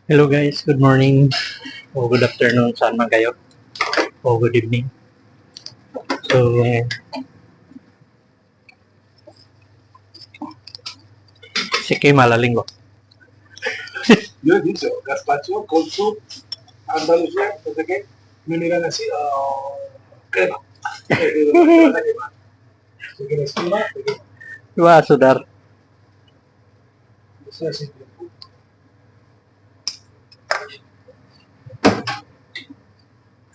Hello guys, good morning o good afternoon saan man kayo o good evening. So, si Kim Malalingo. Yo he dicho, gazpacho, cold soup, Andalucía, no sé qué, me miran así, crema. Te van a quemar. Si quieres crema, te quema. Iba a sudar. Eso es simple.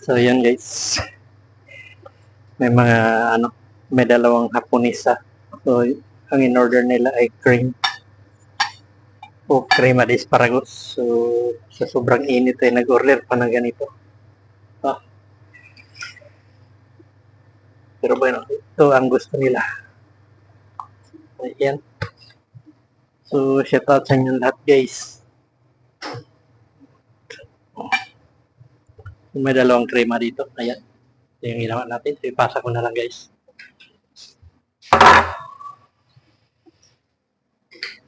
So, yan guys. May mga may dalawang hapunisa. So, ang in-order nila ay cream o crema de asparagus. So, sa sobrang init ay nag-order pa ng ganito. Ah, pero bueno, ito ang gusto nila. Ayan. So, shout out sa inyo lahat guys. May dalawang crema dito. Ayan. Ito yung ginawa natin. So, ipasa ko na lang guys.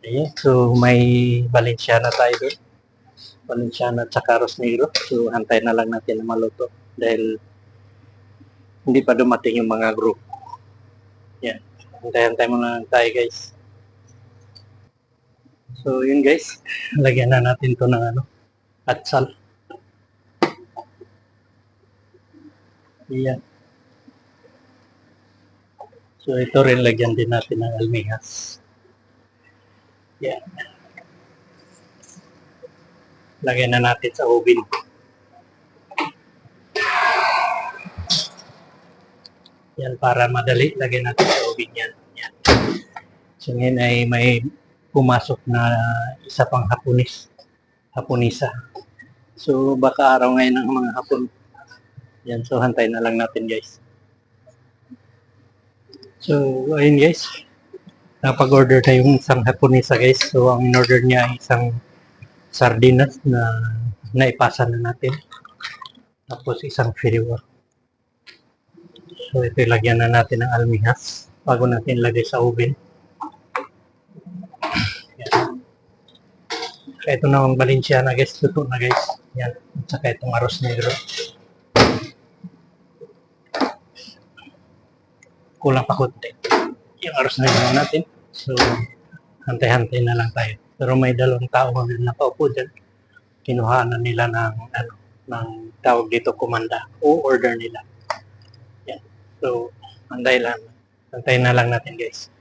Ayan. So, may Valenciana tayo doon. Valenciana at saka Arroz Negro. So, hantay na lang natin na maluto. Dahil hindi pa dumating yung mga group. Yan. Hantay-hantay muna tayo guys. So, yun guys. Lagyan na natin to ng atsal. Ayan. So, ito rin lagyan din natin ng almihas. Yan. Lagyan na natin sa oven. Yan, para madali. Lagyan natin sa oven yan. Yan. So, ngayon ay may pumasok na isa pang hapunisa. So, baka araw ngayon ng mga hapon. Yan, so hantay na lang natin guys. So, ayun guys. Napag-order tayong isang hapunisa guys. So, ang in-order niya ay isang sardinas na naipasa na natin. Tapos isang firiwa. So, ito ilagyan na natin ng almihas bago natin lagay sa oven. Yan. Kaya ito na ang Valenciana guys. Luto na guys. Yan. At saka itong Arroz Negro. Kulang pa konti. Yung Arroz Negro natin. So, hantay-hantay na lang tayo. Pero may dalawang tao na nakaupo dyan. Kinuha na nila ng tawag dito komanda o order nila. Yan. So, hantay na lang natin guys.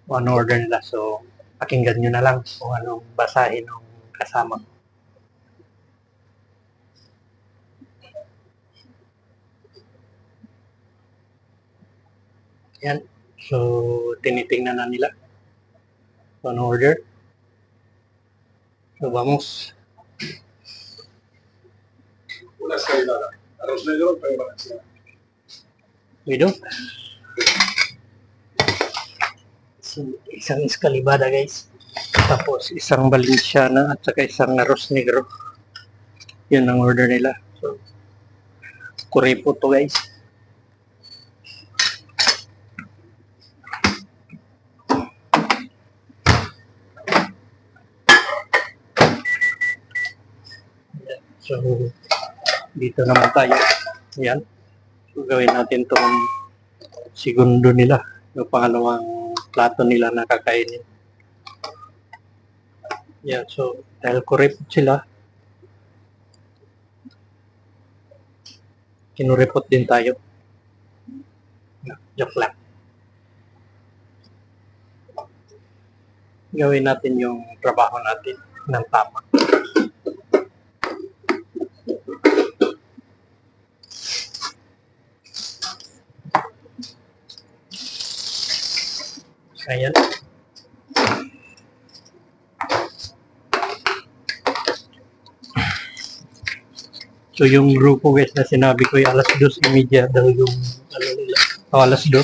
Kung ano order nila. So, pakinggan nyo na lang kung anong basahin ng kasama. Yan. So, tinitingnan na nila kung ano order. So, vamos. Una escalivada. Arroz negro, pero valenciana. Video. So, isang escalivada guys. Tapos isang Valenciana at saka isang Arroz Negro. Yun ang order nila. So, kuripo to guys. So, dito naman tayo. Yan. So, gawin natin itong segundo nila. Yung pangalawang plato nila na kakainin. Yan. So, dahil kuripot sila, kinuripot din tayo. Joke lang. Gawin natin yung trabaho natin ng tama. Ayan. So yung grupo guys na sinabi ko ay alas 2:30 daw yung nila. Alas 2.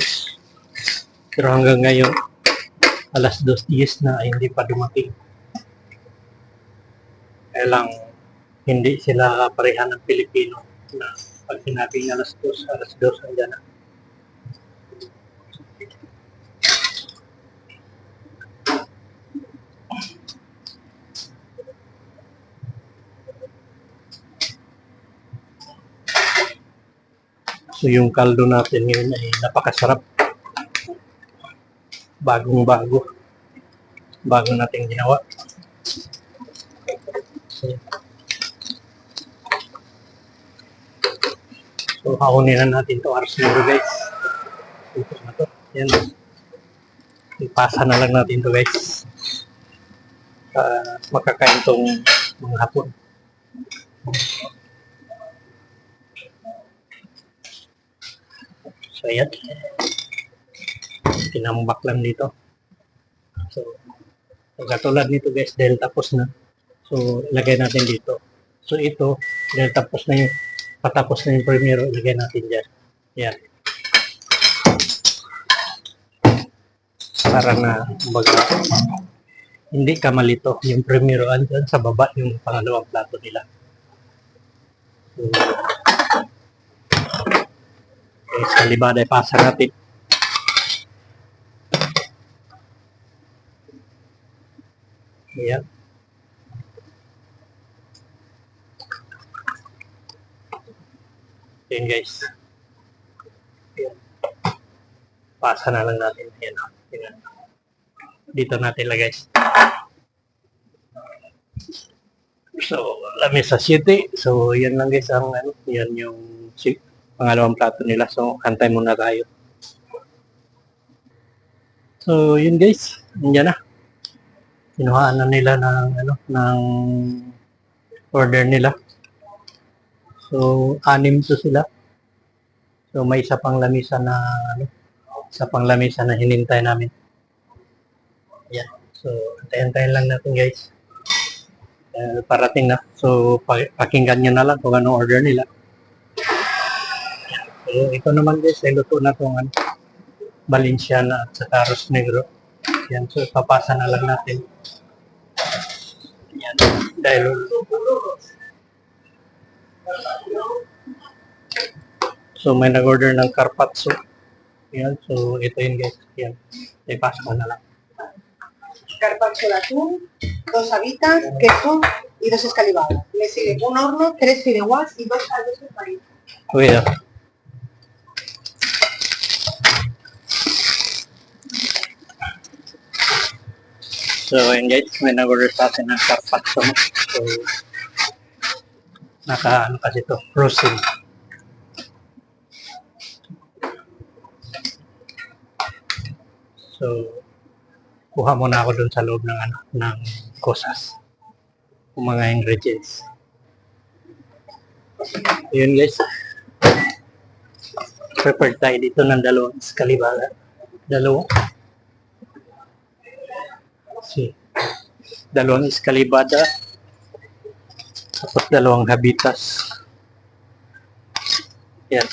Pero hanggang ngayon alas 2:10 na ay hindi pa dumating. Kaya lang hindi sila pareha ng Pilipino na pag sinabing alas 2 andyan na. So yung kaldo natin ngayon ay napakasarap. Bagong-bago. Bago natin ginawa. So hakunin na natin to aros na guys. Ito na to. Yan. Ipasa na lang natin to guys. Makakain tong mga hapon. So yan. Tinambak lang dito. So katulad nito guys dahil tapos na. So ilagay natin dito. So ito dahil tapos na yung patapos na yung primero, ilagay natin dyan. Yan. Para na, kumbaga, hindi ka malito. Yung primero, andyan sa baba, yung pangalawang plato nila. So, okay, sa libada, ipasa natin. Yan. Yan guys. Yan. Pasa na lang natin. Yan. Yan. Dito natin lagay. So, lamesa 7. So, yan lang guys ang ano, yan yung pangalawang plato nila. So, kantay muna tayo. So, yun guys. Yan na. Kinuhaan na nila ng ano, ng order nila. So, 6 to sila. So, may isa pang lamisa na ano, isa pang lamisa na hinintay namin. Yan. So, antayin lang natin guys. Parating na. So, pakinggan nyo na lang kung anong order nila. So, ito naman guys, ay luto na itong ano, Valenciana at saka Arroz Negro. Yan. So, papasa na lang natin. Yan. Dahil so, may nag-order ng carpaccio. Yan. So, ito yun guys. Yan. Ipasa ko na lang. Carpaccio de atún, 2 habitas, queso y 2 escalivadas. Le sigue un horno, 3 fideuás y 2 caldos de farina. Kuya. So, yun guys, may nag-order sa atin ng carpaccio. So, ano kasi ito, frozen. So, kuha muna ako dun sa loob ng ano, ng kosas. Yung mga ingredients. Yun guys. Prepared tayo dito ng 2 escalivada. 2. See. 2 escalivada. Tapos 2 habitas. Yan.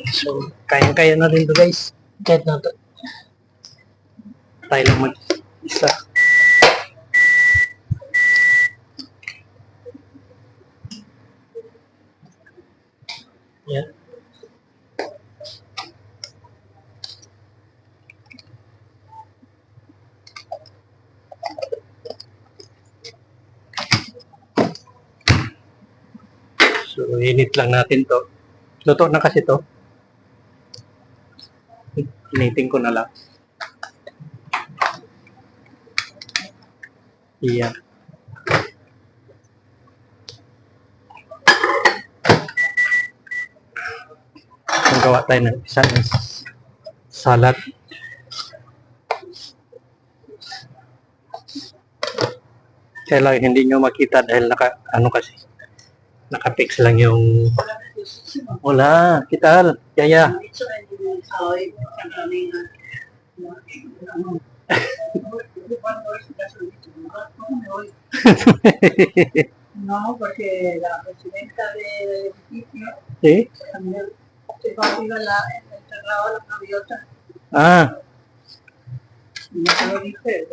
So, kaya na rin to guys. Kahit na to. Tayo lang mag-isa. Yan. So, init lang natin to. Luto na kasi to. Initin ko na lang. Iyan. Gawa tayo ng isang salad. Kaya lang hindi nyo makita dahil kasi naka-fix lang yung wala, kital, kaya. No, porque la presidenta del edificio ¿Sí? también se consigue encerrado la gaviota. Ah, No se lo dije,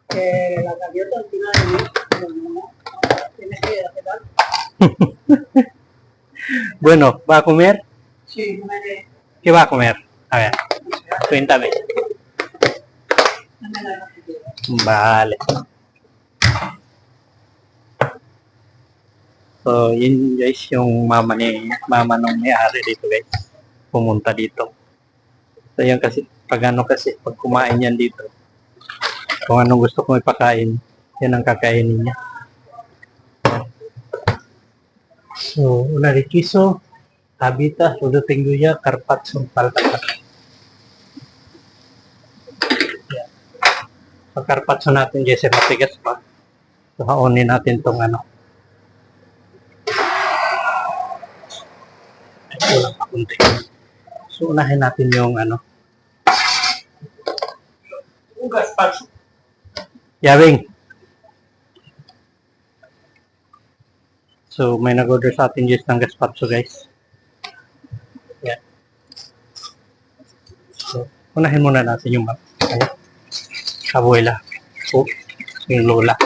que la gaviota al final de mí, no, tienes que hacer algo. bueno, ¿va a comer? Sí, me ¿Qué va a comer? A ver, cuéntame. Bale. So, yun guys, yung mama nung may-ari dito guys. Pumunta dito. So, yan kasi, pag kumain yan dito, kung anong gusto kong ipakain, yan ang kakainin niya. So, una de queso, habita, todo tengo ya, carpaccio, palta. Pag carpaccio natin, Jesse, matigas pa. So, haonin natin tong kulang pa kunti. So, unahin natin yung gazpacho. Yabing. So, may nag-order sa atin guys ng gazpacho guys. Yan. So, unahin muna natin yung abuela. So, yung lola.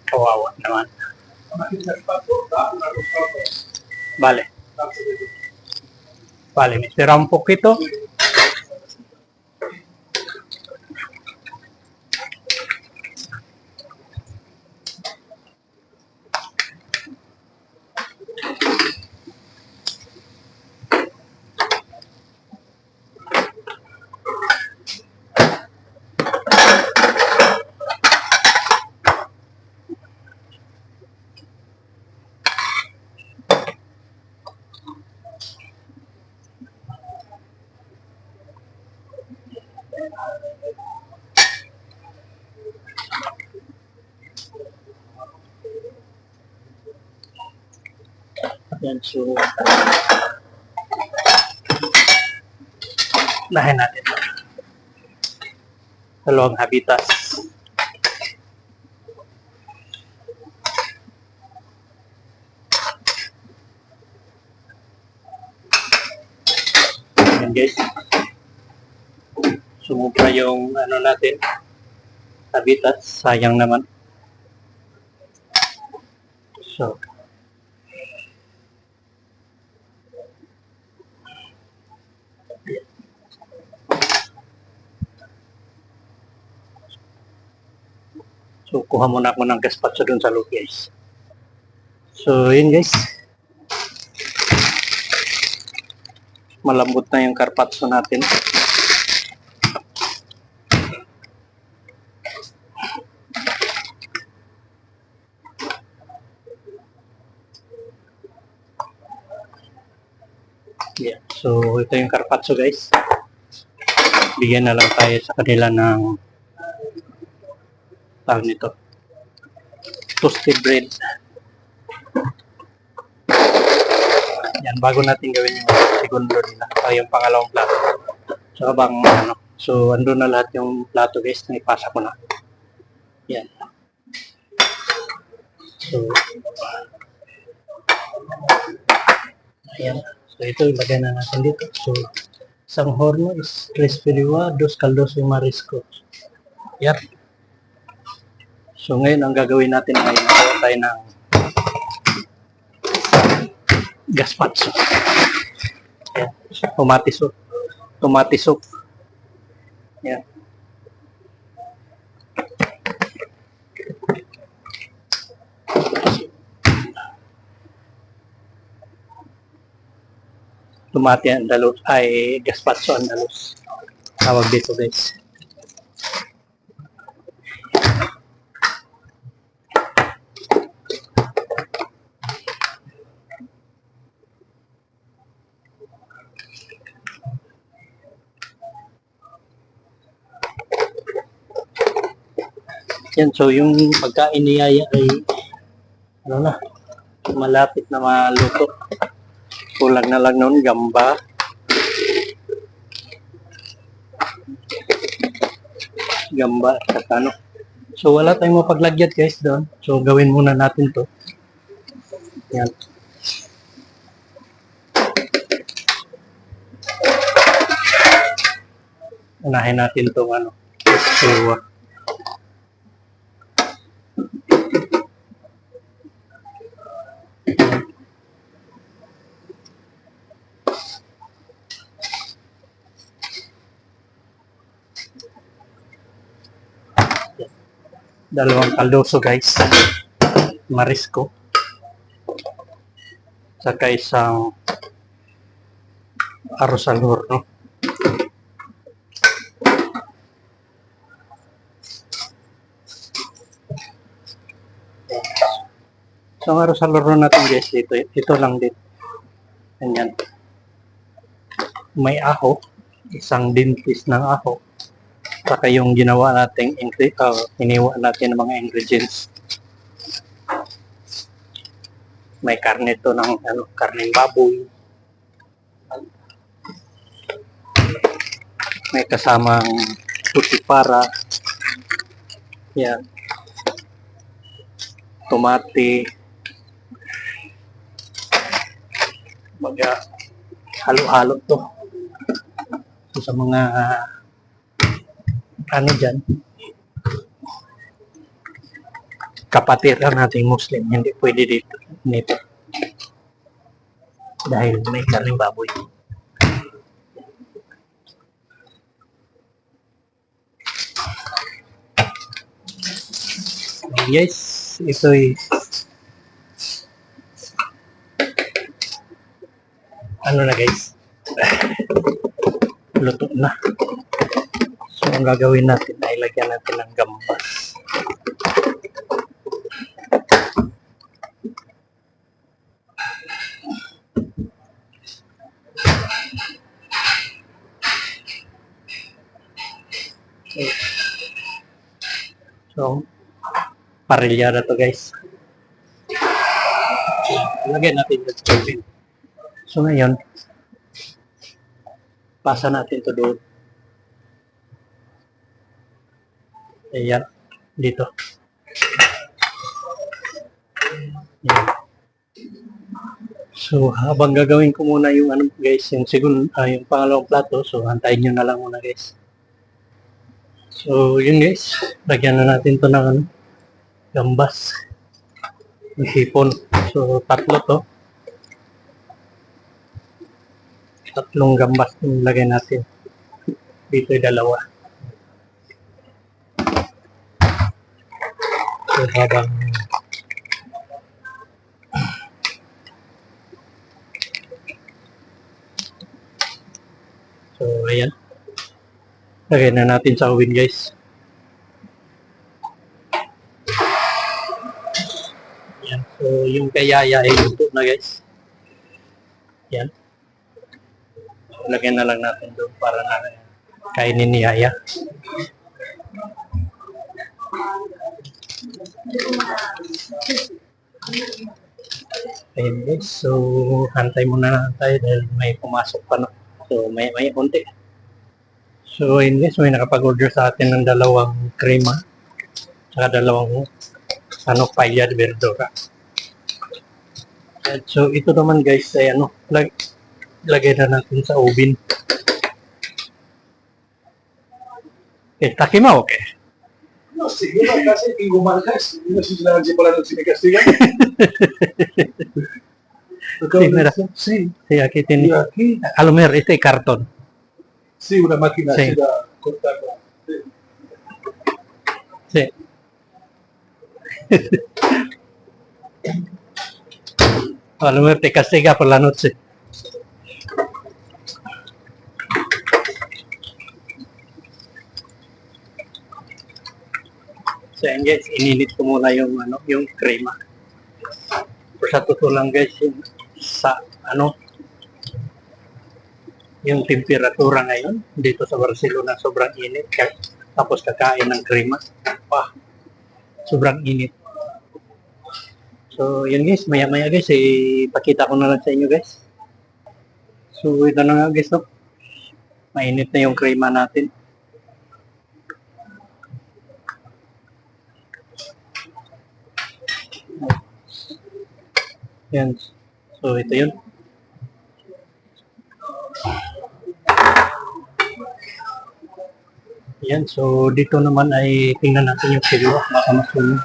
Kawawa naman. Vale. Vale, me espera un poquito. Yan, so unahin natin. Dalawang habitas. Yan guys. Sumubra yung natin. Habitas. Sayang naman. So, kuha muna ako ng gazpacho dun sa loob guys. So, yun guys. Malambot na yung carpaccio natin. Yeah. So, ito yung carpaccio guys. Bigyan na lang tayo sa kanila ng tawag nito. Toasted bread. Yan, bago natin gawin yung segundo nila. Yung pangalawang plato. So, habang so, andun na lahat yung plato guys na ipasa ko na. Yan. So, ayan. So, ito ilagay na natin dito. So, isang horno is crispy liwa, dos caldos yung marisco. Yan. So, ngayon ang gagawin natin ay nakawa tayo ng gazpacho. Yan. Tomato soup. Yan. Tomate andalus ay gazpacho andalus. Tawag dito guys. Yan, so yung pagkain ni Yaya ay malapit na maluto. Kulang na lang noon, gamba. Gamba at So wala tayong mapaglagyan guys doon. So gawin muna natin to. Yan. Unahin natin itong so, Dalawang kaldoso guys. Marisco. Saka isang arroz al horno. So, ang arroz al horno natin guys, ito lang din. Ganyan. May aho, isang dintis ng aho. Saka yung ginawa nating iniwa natin ng mga ingredients. May karne to ng karneng baboy. May kasamang putipara. Yan. Tomate. Halo-halo to. So, sa mga dyan, kapatiran nating Muslim, hindi pwede nito. Dahil may karning baboy. Yes, ito'y na guys, luto na. So ang gagawin natin ay lagyan natin ng gambas. So parilyada to guys. Lagyan natin yung chicken. So ngayon, pasa natin to doon. Ayan, dito. Ayan. So habang gagawin ko muna yung guys, yung yung pangalawang plato, so antayin nyo na lang muna guys. So yun guys, lagyan na natin to ng gambas. Yung hipon. So tatlo to. Tatlong gambas yung lagay natin. Dito yung dalawa. So habang so ayan. Lagay na natin sa oven guys. Ayan. So yung kayaya ay luto na guys. Ayan. Lagyan na lang natin doon para na kainin ni Yaya. Ayun guys, so hantay muna na tayo dahil may pumasok pa na. So may konti. So ayun guys, may nakapag-order sa atin ng dalawang krema saka dalawang paella de verdura. At so ito naman guys ay lagay na natin sa oven. ¿Está quemado o qué? No sé, yo la casa que marcas, no sé si la noche por la noche me castigan. Sí, mira. Sí, Sí, aquí tiene. y aquí, A lo mejor este cartón. sí, una máquina Sí. así la cortarla. Sí. Sí. A lo mejor te castiga por la noche. So yan guys, ininit ko muna yung yung krema. Pero sa totoo lang guys, yung temperatura ngayon dito sa Barcelona sobrang init. Tapos kakain ng krema. Sobrang init. So yun guys, maya guys, ipakita ko na lang sa inyo guys. So ito na nga guys, no? Mainit na yung krema natin. Yan. So ito yun. Yan. So dito naman ay tingnan natin yung pidwa. Baka masunog.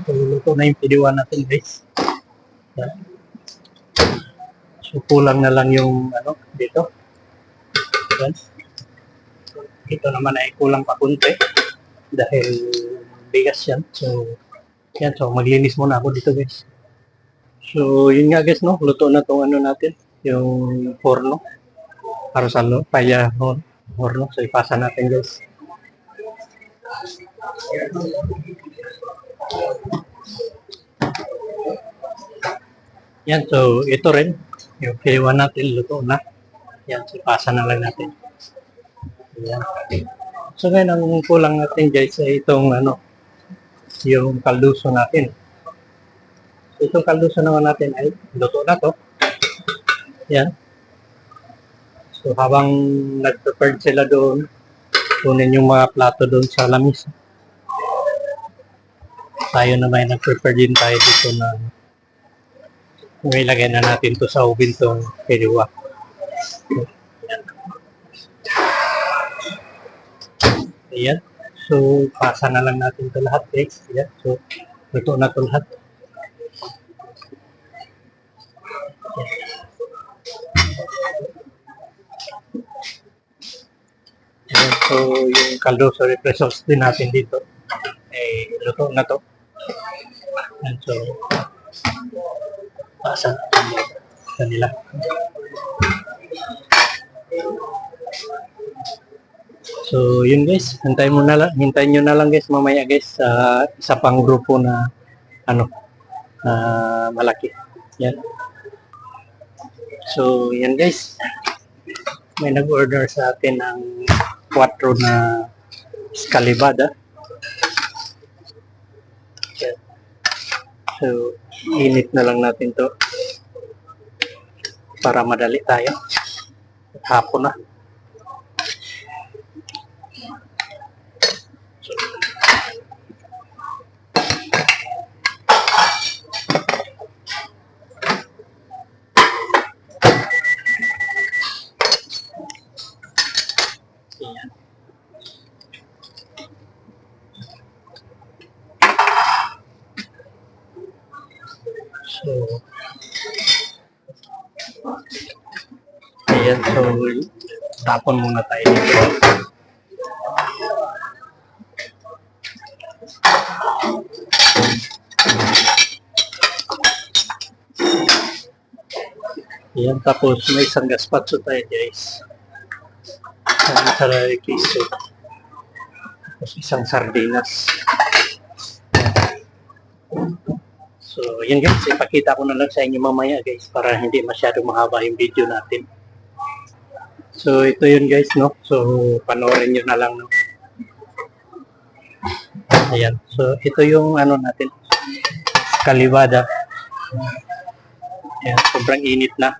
So luto na yung pidwa natin guys. Yan. So kulang na lang yung dito. Yan. Ito naman ay kulang pa kunti dahil bigas yan. So, yan. So, maglinis muna ako dito guys. So, yun nga guys, no? Luto na tong ano natin. Yung porno. Para sa paya horno. So, ipasa natin guys. Yan, so ito rin. Yung kiliwan natin, luto na. Yan, so ipasa na lang natin. Yan. So ngayon, ang kulang natin guys ay itong ano, yung kalduso natin. So, itong kalduso naman natin ay luto na to. Yan. So habang nag-prepare sila doon, kunin yung mga plato doon sa lamis. Tayo naman nag-prepare din tayo dito na ilagay na natin to sa oven tong kiliwa. Ayan. So pasa na lang natin to lahat guys. Ayan. So luto na to lahat. Ayan. So yung kaldo sa sauce din natin dito eh luto na to. Ayan. So pasa kanila. So yun guys, hintayin nyo na lang guys mamaya guys sa isa pang grupo na ano malaki. Yan. So yan guys. May nag-order sa atin ng 4 na escalivada. Yan. So init na lang natin to para madali tayo. Hapon na. Ayan. So, ayan. So, tapon muna tayo dito. Ayan. Tapos, may isang gazpacho tayo guys. Isang sarili queso. Tapos, isang sardinas. So, yun guys, ipakita ko na lang sa inyo mamaya guys para hindi masyado mahaba yung video natin. So, ito yun guys, no? So, panoorin nyo na lang, no? Ayan. So, ito yung ano natin, kalibada. Ayan, sobrang init na.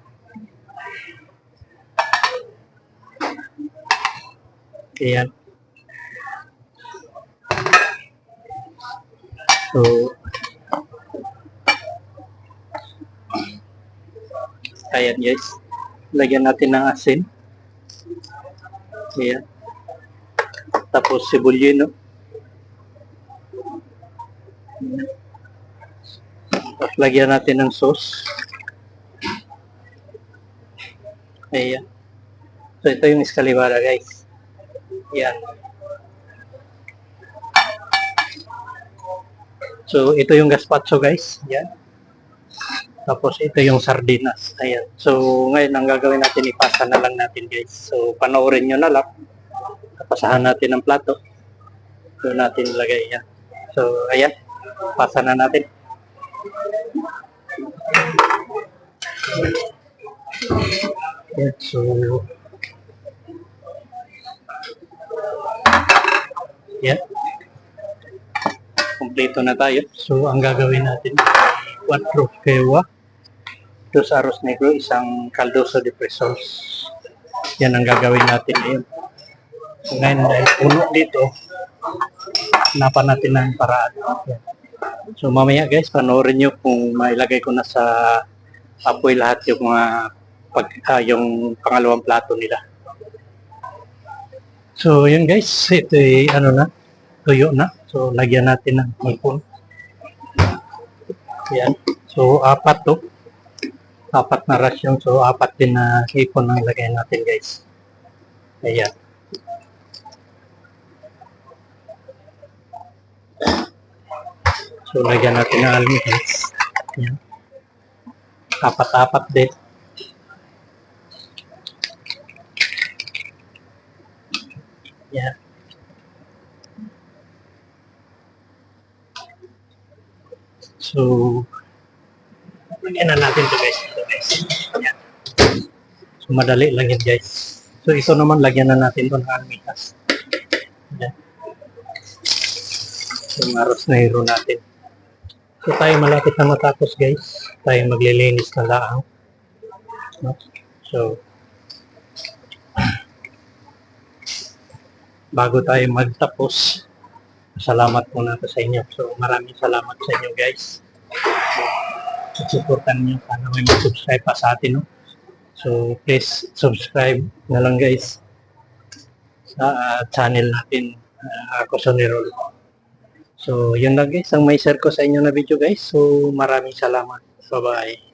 Ayan. So, ayan guys. Lagyan natin ng asin. Ayan. Tapos sibulyo, no? Tapos lagyan natin ng sauce. Ayan. So ito yung escalivada guys. Ayan. So ito yung gazpacho guys. Ayan. Tapos ito yung sardinas. Ayan. So ngayon ang gagawin natin, ipasa na lang natin guys. So panoorin nyo na lang. Pasahan natin ang plato. Doon natin ilagay yan. So ayan. Pasa na natin. Ayan. So ayan. Kompleto na tayo. So ang gagawin natin, 4 kewa, 2 arroz negro, isang caldoso de presos. Yan ang gagawin natin ngayon. So ngayon dahil puno dito, hanapan natin ng paraan. So mamaya guys, panoorin nyo kung mailagay ko na sa apoy lahat yung mga yung pangalawang plato nila. So yun guys, ito ay ano na, tuyo na. So lagyan natin ng hipon. Yan. So, 4 to. 4 na rasyon. So, 4 din na hipon ang lagay natin, guys. Ayan. So, lagyan natin ng almitas. Yan. Apat-apat din. Yan. So, lagyan na natin ito guys. Yan. So, madali lang yan guys. So, ito naman lagyan na natin ito ng almitas. Yan. Yung aros na hero natin. So, tayo malapit na matapos guys. Tayo maglilinis na laang. No? So, bago tayo magtapos, salamat muna ako sa inyo. So, maraming salamat sa inyo guys. Supportan niyo. Sana may mag-subscribe pa sa atin. No? So, please subscribe na lang guys sa channel natin, Ako Sonirol. So, yun lang guys, ang may share ko sa inyo na video guys. So, maraming salamat. Bye-bye.